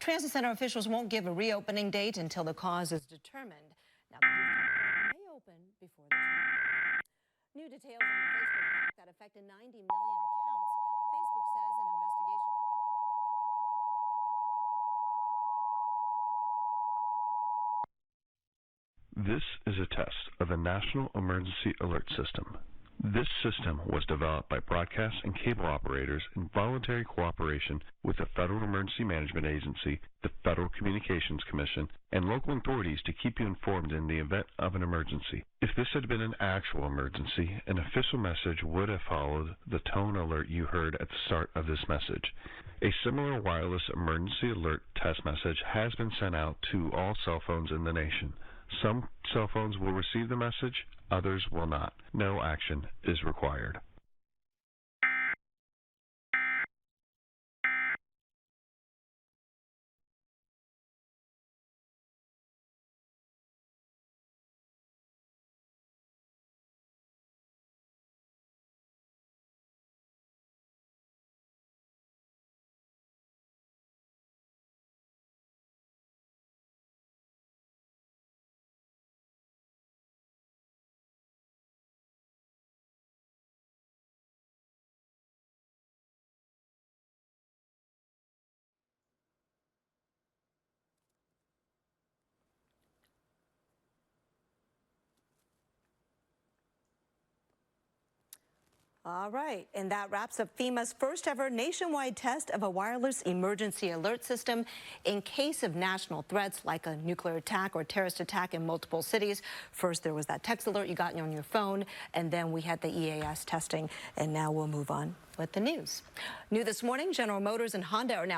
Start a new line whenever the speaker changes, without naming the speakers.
Transit center officials won't give a reopening date until the cause is determined. Now, the rooftop may open before the term. New details on the Facebook hack that affected 90 million accounts. Facebook says an investigation.
This is a test of the National Emergency Alert System. This system was developed by broadcast and cable operators in voluntary cooperation with the Federal Emergency Management Agency, the Federal Communications Commission, and local authorities to keep you informed in the event of an emergency. If this had been an actual emergency, an official message would have followed the tone alert you heard at the start of this message. A similar wireless emergency alert test message has been sent out to all cell phones in the nation. Some cell phones will receive the message, others will not. No action is required.
All right, and that wraps up FEMA's first ever nationwide test of a wireless emergency alert system in case of national threats like a nuclear attack or terrorist attack in multiple cities. First, there was that text alert you got on your phone, and then we had the EAS testing, and now we'll move on with the news. New this morning, General Motors and Honda are now